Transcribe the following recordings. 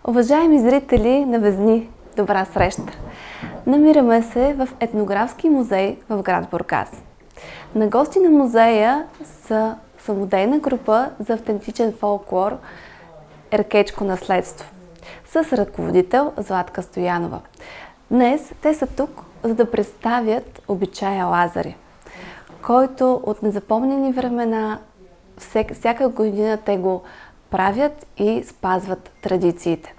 Уважаеми зрители на Везни, добра среща! Намираме се в етнографски музей в град Бургас. На гости на музея са самодейна група за автентичен фолклор Еркечко наследство с ръководител Златка Стоянова. Днес те са тук, за да представят обичая Лазари, който от незапомнени времена всяка година те го правят и спазват традициите.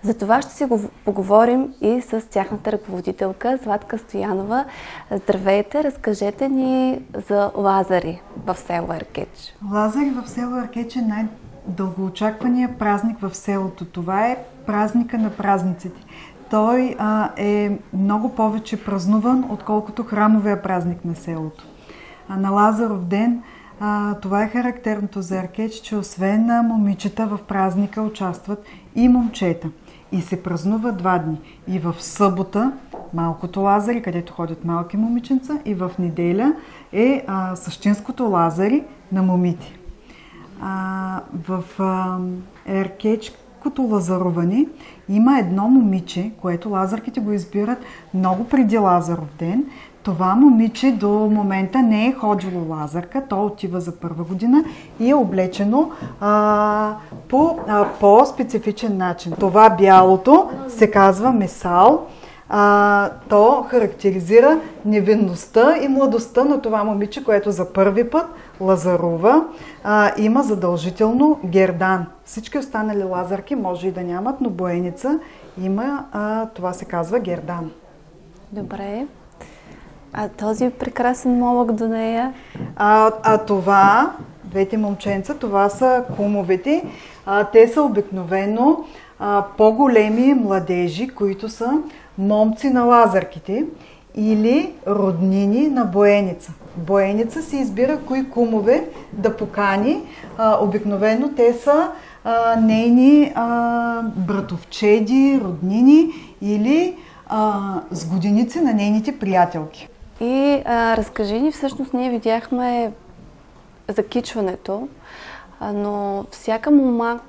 За това ще си поговорим и с тяхната ръководителка Златка Стоянова. Здравейте, разкажете ни за Лазари в село Еркеч. Лазари в село Еркеч е най-дългоочаквания празник в селото. Това е празника на празниците. Той е много повече празнуван, отколкото храмовия празник на селото. На Лазаров ден това е характерното за Еркеч, че освен на момичета в празника участват и момчета. И се празнува 2 дни. И в събота малкото Лазари, където ходят малки момиченца, и в неделя е същинското Лазари на момите. В Еркечкото лазаруване има едно момиче, което лазарките го избират много преди Лазаров ден. Това момиче до момента не е ходило лазарка, то отива за първа година и е облечено по по-специфичен начин. Това бялото се казва месал. То характеризира невинността и младостта на това момиче, което за първи път лазарува. Има задължително гердан. Всички останали лазарки може и да нямат, но боеница има, това се казва гердан. Добре. А този прекрасен молък до нея? Това, двете момченца, това са кумовете. Те са обикновено по-големи младежи, които са момци на лазарките или роднини на боеница. Боеница се избира кои кумове да покани. Обикновено те са нейни братовчеди, роднини или сгоденици на нейните приятелки. И разкажи ни, всъщност ние видяхме закичването, но всяка мома,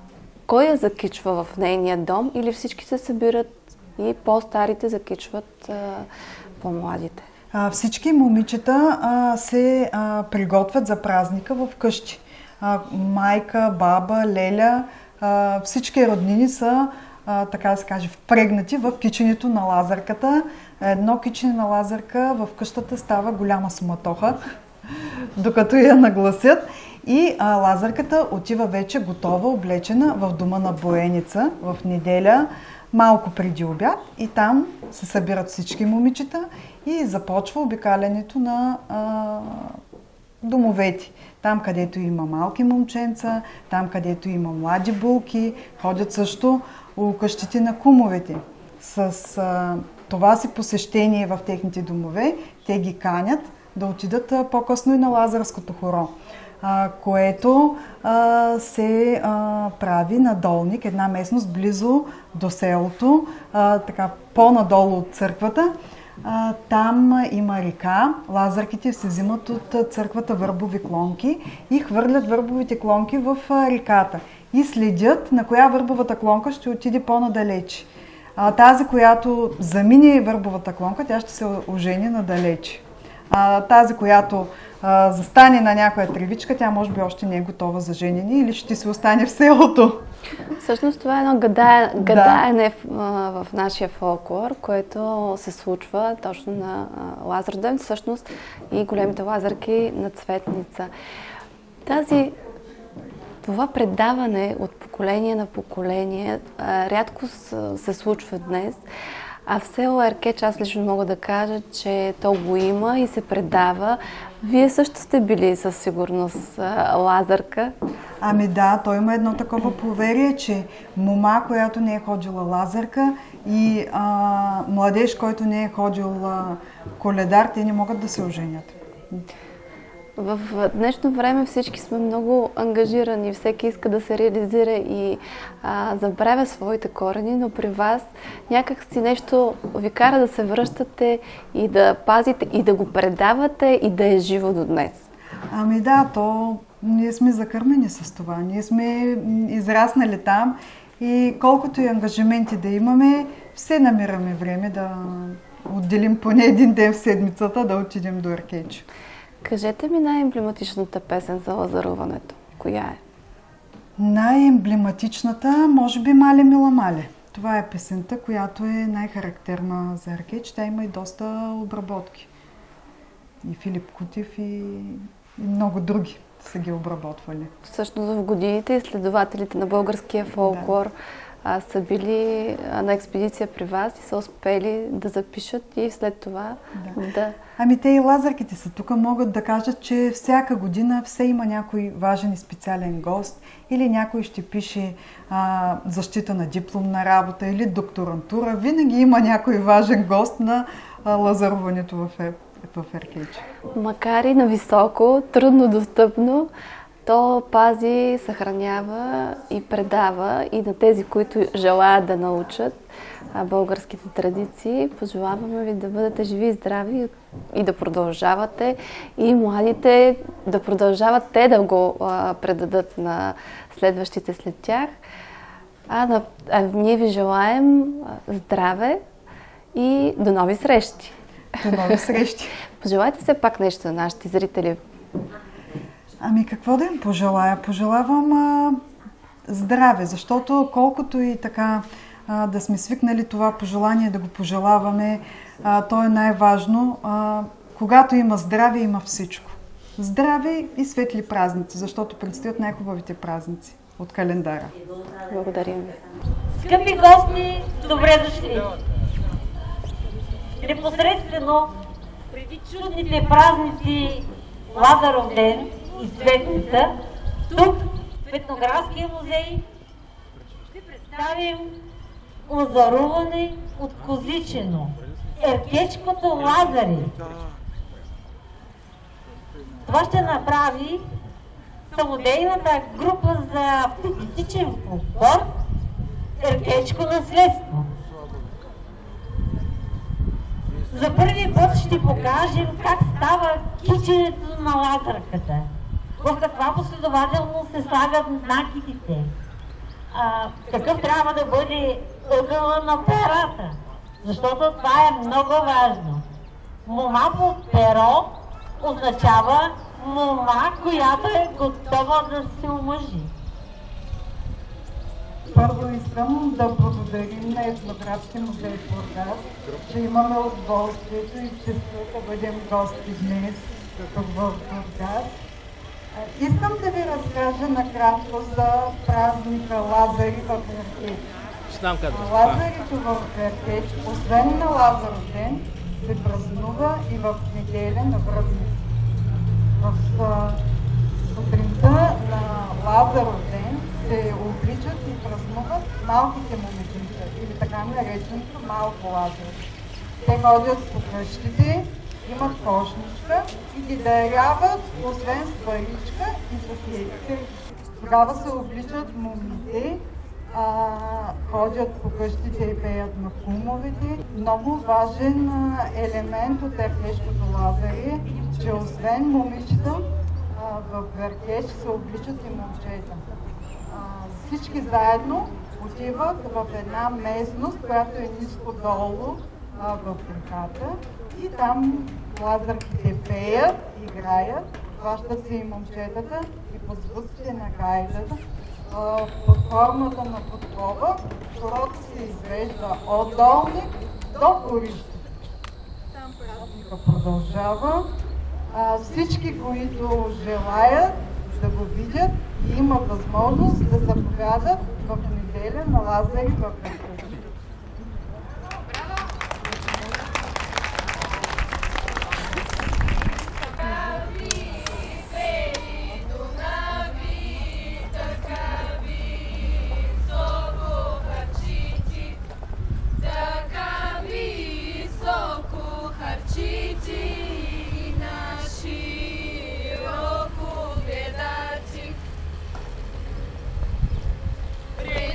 кой я закичва в нейния дом или всички се събират и по-старите закичват по-младите? Всички момичета се приготвят за празника в къщи. Майка, баба, леля, всички роднини са, така да се каже, впрегнати в киченето на лазарката. Едно кичене на лазарка в къщата става голяма суматоха, докато я нагласят. И лазарката отива вече готова, облечена в дома на боеница в неделя, малко преди обяд. И там се събират всички момичета и започва обикалянето на домовете. Там, където има малки момченца, там, където има млади булки, ходят също у къщите на кумовете. С това си посещение в техните домове, те ги канят да отидат по-късно и на Лазарското хоро, което се прави на Долник, една местност близо до селото, така по-надолу от църквата. Там има река, лазарките се взимат от църквата върбови клонки и хвърлят върбовите клонки в реката и следят на коя върбовата клонка ще отиде по-надалече. Тази, която замине върбовата клонка, тя ще се ожени надалече. Тази, която застане на някоя тревичка, тя може би още не е готова за женене или ще се остане в селото. Всъщност това е едно гадаене в нашия фолклор, което се случва точно на Лазаров ден, всъщност и големите лазарки на Цветница. Това предаване от поколение на поколение рядко се случва днес, а в село Еркеч аз лично мога да кажа, че то го има и се предава. Вие също сте били със сигурност лазарка. Да, той има едно такова поверие, че мома, която не е ходила лазарка и младеж, който не е ходил коледар, те не могат да се оженят. В днешно време всички сме много ангажирани, всеки иска да се реализира и забравя своите корени, но при вас някак си нещо ви кара да се връщате и да пазите, и да го предавате, и да е живо до днес. Да, ние сме закърмени с това. Ние сме израснали там и колкото и ангажименти да имаме, все намираме време да отделим поне един ден в седмицата да отидем до Аркечо. Кажете ми най-емблематичната песен за лазаруването. Коя е? Най-емблематичната, може би Мале мила мале. Това е песента, която е най-характерна за Аркеч. Тя има и доста обработки. И Филип Кутев и много други са ги обработвали. Всъщност в годините изследователите на българския фолклор са били на експедиция при вас и са успели да запишат и след това да... Ами те и лазарките са тук, могат да кажат, че всяка година все има някой важен и специален гост или някой ще пише защита на дипломна работа или докторантура. Винаги има някой важен гост на лазаруването в Аркеч. Макар и на високо, трудно достъпно, то пази, съхранява и предава и на тези, които желаят да научат българските традиции. Пожелаваме ви да бъдете живи и здрави и да продължавате, и младите да продължават те да го предадат на следващите след тях. Ние ви желаем здраве и до нови срещи! До нови срещи! Пожелайте все пак нещо на нашите зрители. Ами какво да им пожелая? Пожелавам здраве, защото колкото и така да сме свикнали това пожелание да го пожелаваме, то е най-важно. Когато има здраве, има всичко. Здраве и светли празници, защото предстоят най-хубавите празници от календара. Благодарим ви. Скъпи гости, добре дошли! Непосредствено преди чудните празници Лазаров ден и Светлица, тук в Етнографския музей ще представим лазаруване от Козичено, Еркечкото Лазари. Това ще направи самодейната група за артистичен фолклор Еркечко наследство. За първи път ще покажем как става киченето на лазарката, в каква последователност се слагат накитите, какъв трябва да бъде ъгъла на перата, защото това е много важно. Мома под перо означава мома, която е готова да се омъжи. Първо искам да благодарим на Етнографския музей в Бургас, че имаме удоволствието и честта да бъдем гости днес тук в Бургас. Искам да ви разкажа накратко за празника Лазари в Аркеч. Лазарито в Аркеч, освен на Лазаров ден, се празнува и в неделя на Връзници. В сутринта на Лазаров ден се обличат и празнуват малките момиченца, или така нареченото малко Лазаро. Те ходят по къщите, имат кошничка и ги даряват, освен с паричка и с яйце. Тогава се обличат момите, ходят по къщите и пеят на кумовете. Много важен елемент от Аркечкото Лазари е, че освен момичета, в Аркеч се обличат и момчета. Всички заедно отиват в една местност, която е ниско долу в реката, и там лазарките пеят, играят, хващат се и момчетата и под звуците на гайдата под формата на подкова хората се извежда от долник до корище. Там празника продължава. Всички, които желаят да го видят и имат възможност да заповядат в неделя на Лазари в Аркеч.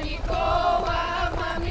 Никола, мами.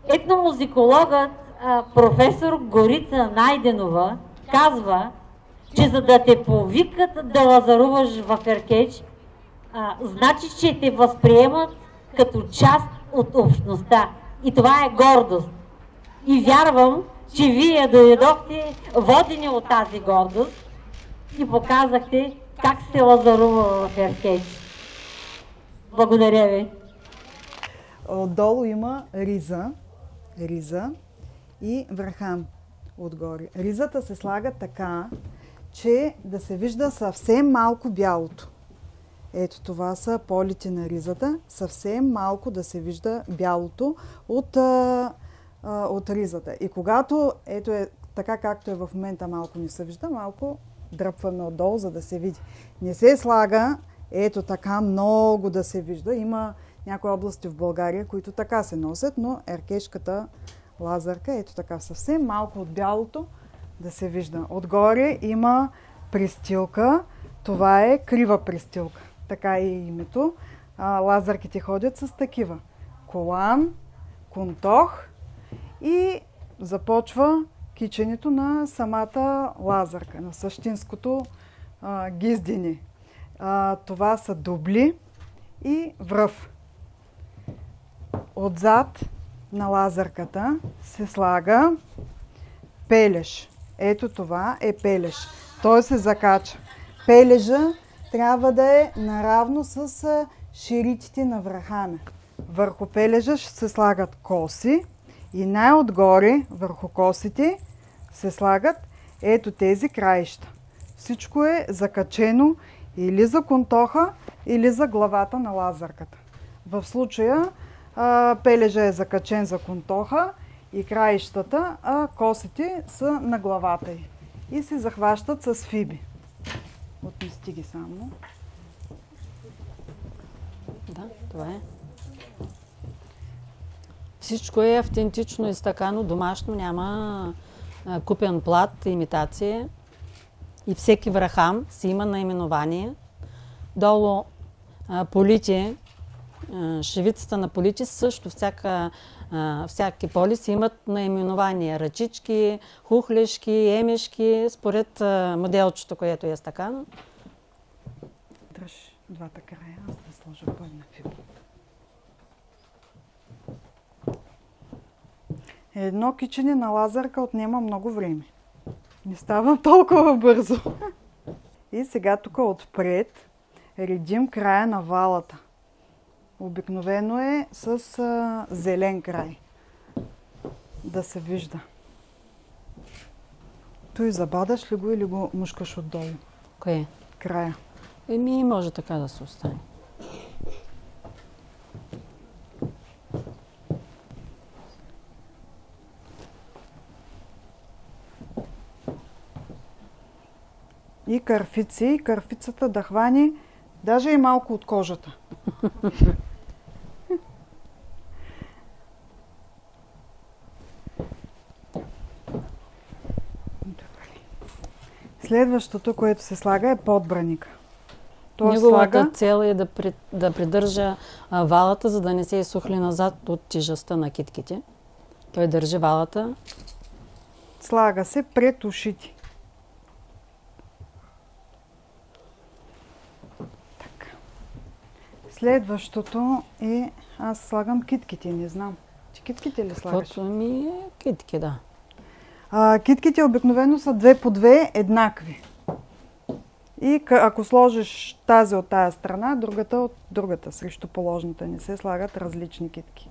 Етномузикологът професор Горица Найденова казва, че за да те повикат да лазаруваш в Еркеч, значи, че те възприемат като част от общността. И това е гордост. И вярвам, че вие дойдохте водени от тази гордост и показахте как се лазарува в Еркеч. Благодаря ви. Отдолу има риза и върхам отгоре. Ризата се слага така, че да се вижда съвсем малко бялото. Ето това са полите на ризата. Съвсем малко да се вижда бялото от ризата. И когато ето е така както е в момента, малко не се вижда, малко дръпваме отдолу, за да се види. Не се слага ето така много да се вижда. Има някои области в България, които така се носят, но еркешката лазарка, ето така съвсем малко от бялото да се вижда. Отгоре има пристилка. Това е крива пристилка. Така е името. Лазарките ходят с такива. Колан, кунтох и започва киченето на самата лазарка, на същинското гиздене. Това са дубли и връв. Отзад на лазарката се слага пележ. Ето това е пележ. Той се закача. Пележа трябва да е наравно с ширитите на врахаме. Върху пележа ще се слагат коси и най-отгоре върху косите се слагат ето тези краища. Всичко е закачено или за контоха, или за главата на лазарката. В случая пележа е закачен за контоха и краищата, а косите са на главата й. И се захващат с фиби. Отмести ги само. Да, това е. Всичко е автентично изтъкано, домашно, няма купен плат, имитация. И всеки врахам си има наименование. Долу полите, шевицата на полите също всяки поли си имат наименование. Ръчички, хухлешки, емешки, според моделчето, което е стакано. Дръж двата края, аз да сложа пълна фибра. Едно кичене на лазарка отнема много време. Не става толкова бързо. И сега тук отпред редим края на валата. Обикновено е с зелен край. Да се вижда. Той забадаш ли го или го мушкаш отдолу? Кое? Края. Може така да се остане. И кърфици, кърфицата да хвани даже и малко от кожата. Следващото, което се слага, е подбраник. Неговата цел е да придържа валата, за да не се изсухли назад от тежестта на китките. Той държи валата. Слага се пред ушите. Така. Следващото е... Аз слагам китките, не знам. Ти китките ли слагаш? Каквото ми е китки, да. Китките обикновено са 2 по 2 еднакви. И ако сложиш тази от тая страна, другата от другата, срещу положната, не се слагат различни китки.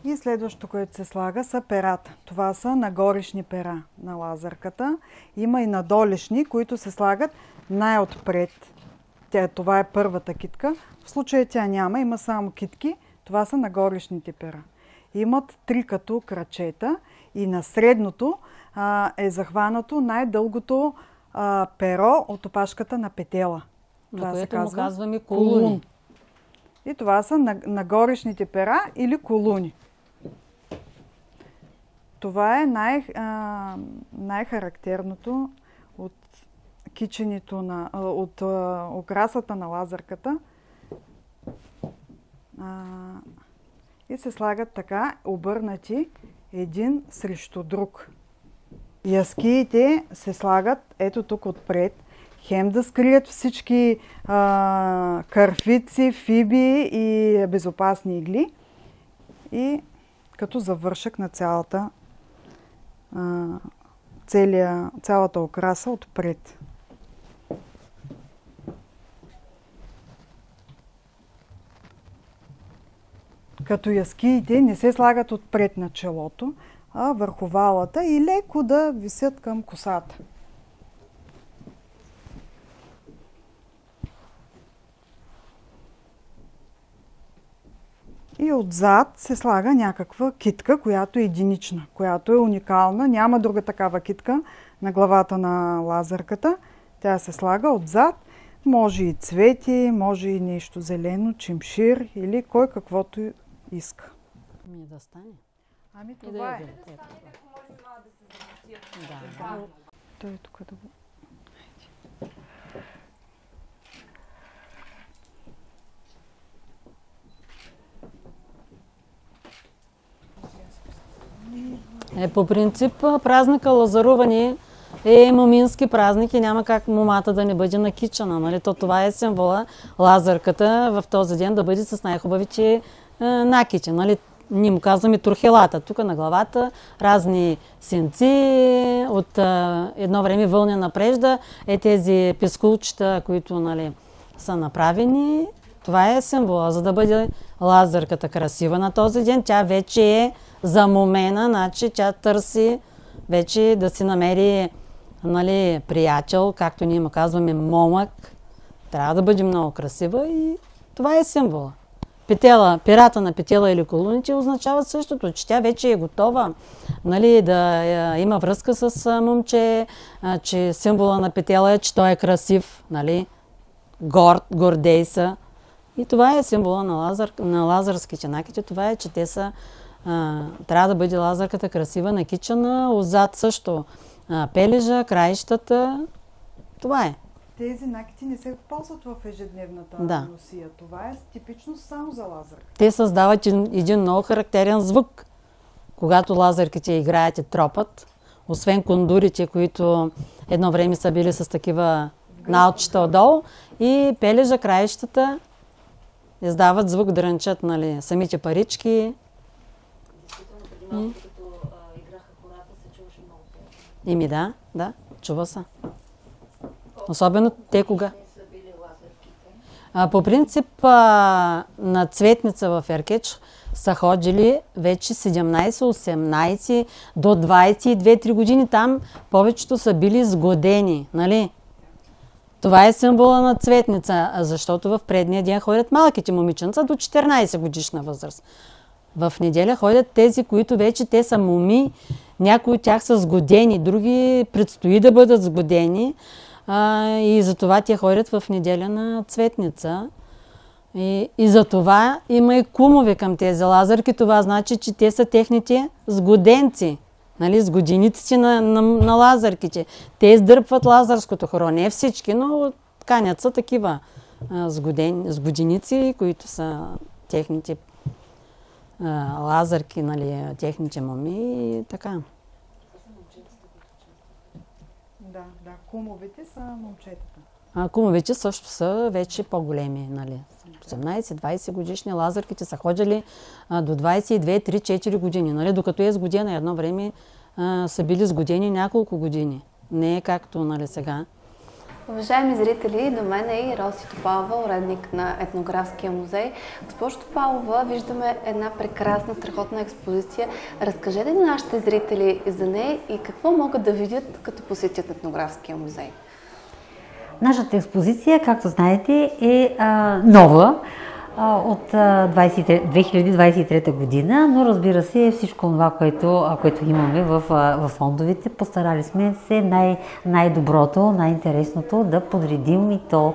И следващото, което се слага, са перата. Това са нагорешни пера на лазарката. Има и надолешни, които се слагат най-отпред. Това е първата китка. В случая тя няма, има само китки. Това са нагорешните пера. Имат 3 като крачета и на средното е захванато най-дългото перо от опашката на петела. На което му казваме колуни. И това са нагорешните пера или колуни. Това е най-характерното от киченето от украсата на лазарката. И се слагат така, обърнати един срещу друг. Яскиите се слагат ето тук отпред, хем да скрият всички кърфици, фиби и безопасни игли и като завършък на цялата украса отпред. Като яскиите не се слагат отпред на челото, а върху валата и леко да висят към косата. И отзад се слага някаква китка, която е единична, която е уникална. Няма друга такава китка на главата на лазарката. Тя се слага отзад. Може и цвети, може и нещо зелено, чимшир или кой каквото иска. Да стане. Ами това е. Да. Той е тук да го... По принцип празника Лазаруване е момински празник и няма как момата да не бъде накичана. Нали? Това е символа Лазарката в този ден да бъде с най-хубавите накичи. Нали? Ние му казваме турхелата. Тук на главата разни синци, от едно време вълнена прежда тези пескулчета, които нали, са направени. Това е символа. За да бъде Лазарката красива на този ден, тя вече е замомена, значи тя търси вече да си намери нали, приятел, както ние му казваме момък. Трябва да бъде много красива и това е символа. Перата на петела или колуните означават същото, че тя вече е готова нали, да има връзка с момче, че символа на петела е, че той е красив, нали, гордей са. И това е символа на лазарските накити. Това е, че те са, трябва да бъде лазарката красива, накичана, отзад също пележа, краищата. Това е. Тези накити не се ползват в ежедневната носия. Това е типично само за лазарка. Те създават един много характерен звук, когато лазарките играят и тропат. Освен кондурите, които едно време са били с такива налчета отдолу, и пележа, краищата издават звук, дрънчат нали, самите парички. Действително, преди малко, като играха хората, се чуваше много по-. Да, чува се. Особено те кога. По принцип на Цветница в Еркеч са ходили вече 17, 18 до 22-3 години. Там повечето са били сгодени. Нали? Това е символа на Цветница, защото в предния ден ходят малките момиченца до 14 годишна възраст. В неделя ходят тези, които вече те са моми, някои от тях са сгодени, други предстои да бъдат сгодени. И затова те ходят в неделя на Цветница. И затова има и кумове към тези лазарки. Това значи, че те са техните сгоденци. Нали, сгодениците на лазарките. Те издърпват лазарското хоро. Не всички, но канят са такива сгоденици, които са техните лазарки, нали, техните моми и така. Да, кумовете са момчетата. Кумовете също са вече по-големи, нали. 18-20 годишни, лазарките са ходили до 22-3-4 години, нали, докато е сгодена едно време са били сгодени няколко години. Не е както нали, сега. Уважаеми зрители, до мен е и Роси Топалова, уредник на Етнографския музей. Госпожо Топалова, виждаме една прекрасна, страхотна експозиция. Разкажете на нашите зрители за нея и какво могат да видят, като посетят Етнографския музей. Нашата експозиция, както знаете, е нова от 2023 година, но разбира се всичко това, което имаме в фондовете, постарали сме се най-доброто, най-интересното да подредим и то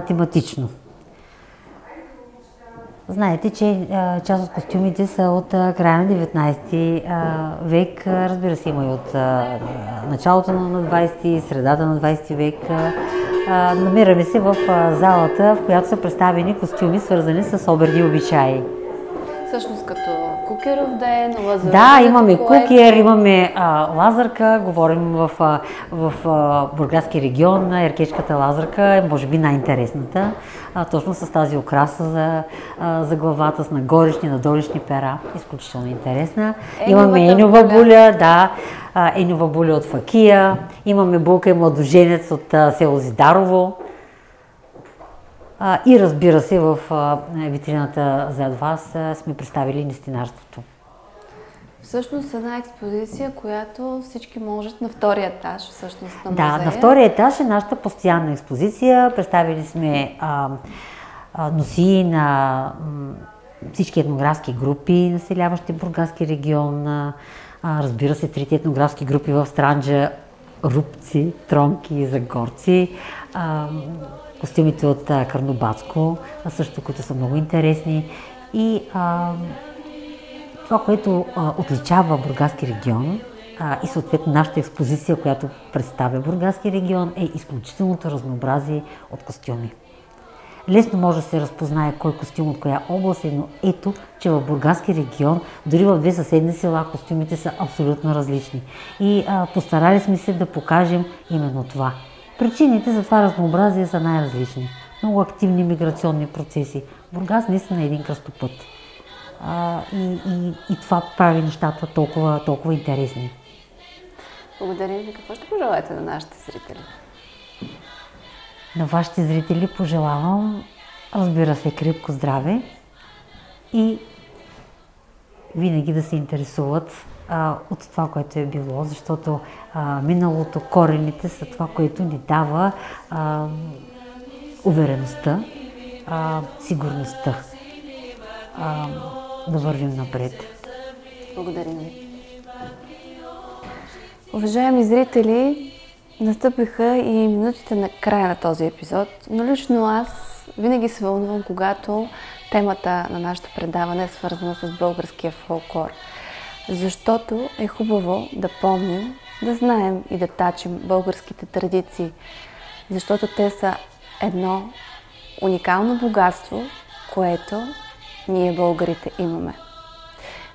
тематично. Знаете, че част от костюмите са от края на 19 век, разбира се има и от началото на 20, средата на 20 век. Намираме се в залата, в която са представени костюми, свързани с обреди и обичаи. Всъщност като Кукеров ден, Лазарка. Да, имаме Кукер, имаме лазарка, говорим в Бургаски регион, Еркечката лазарка е може би най-интересната, точно с тази украса за главата, с нагорешни, надолишни пера, изключително интересна. Имаме енова буля, да, енова буля от Факия, имаме булка и младоженец от село Зидарово. И разбира се, в витрината зад вас сме представили нестинарството. Всъщност една експозиция, която всички можат на втория етаж всъщност на музея. Да, на втория етаж е нашата постоянна експозиция. Представили сме носии на всички етнографски групи, населяващи Бургаски регион. Разбира се, трите етнографски групи в Странджа, Рупци, Тронки и Загорци. Костюмите от Карнобатско, също, които са много интересни. И това, което отличава Бургаски регион и съответно нашата експозиция, която представя Бургаски регион, е изключителното разнообразие от костюми. Лесно може да се разпознае кой костюм от коя област е, но ето, че в Бургаски регион, дори в две съседни села, костюмите са абсолютно различни. И постарали сме се да покажем именно това. Причините за това разнообразие са най-различни. Много активни миграционни процеси. Бургас наистина е един кръстопът. И това прави нещата толкова интересни. Благодаря ви. Какво ще пожелаете на нашите зрители? На вашите зрители пожелавам, разбира се, крепко здраве и винаги да се интересуват от това, което е било, защото миналото, корените са това, което ни дава увереността, сигурността да вървим напред. Благодаря ви. Уважаеми зрители, настъпиха и минутите на края на този епизод, но лично аз винаги се вълнувам, когато темата на нашето предаване е свързана с българския фолклор. Защото е хубаво да помним, да знаем и да тачим българските традиции, защото те са едно уникално богатство, което ние българите имаме.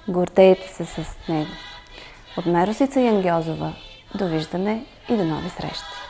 Гордейте се с него. От мен Росица Янгьозова. Довиждане и до нови срещи!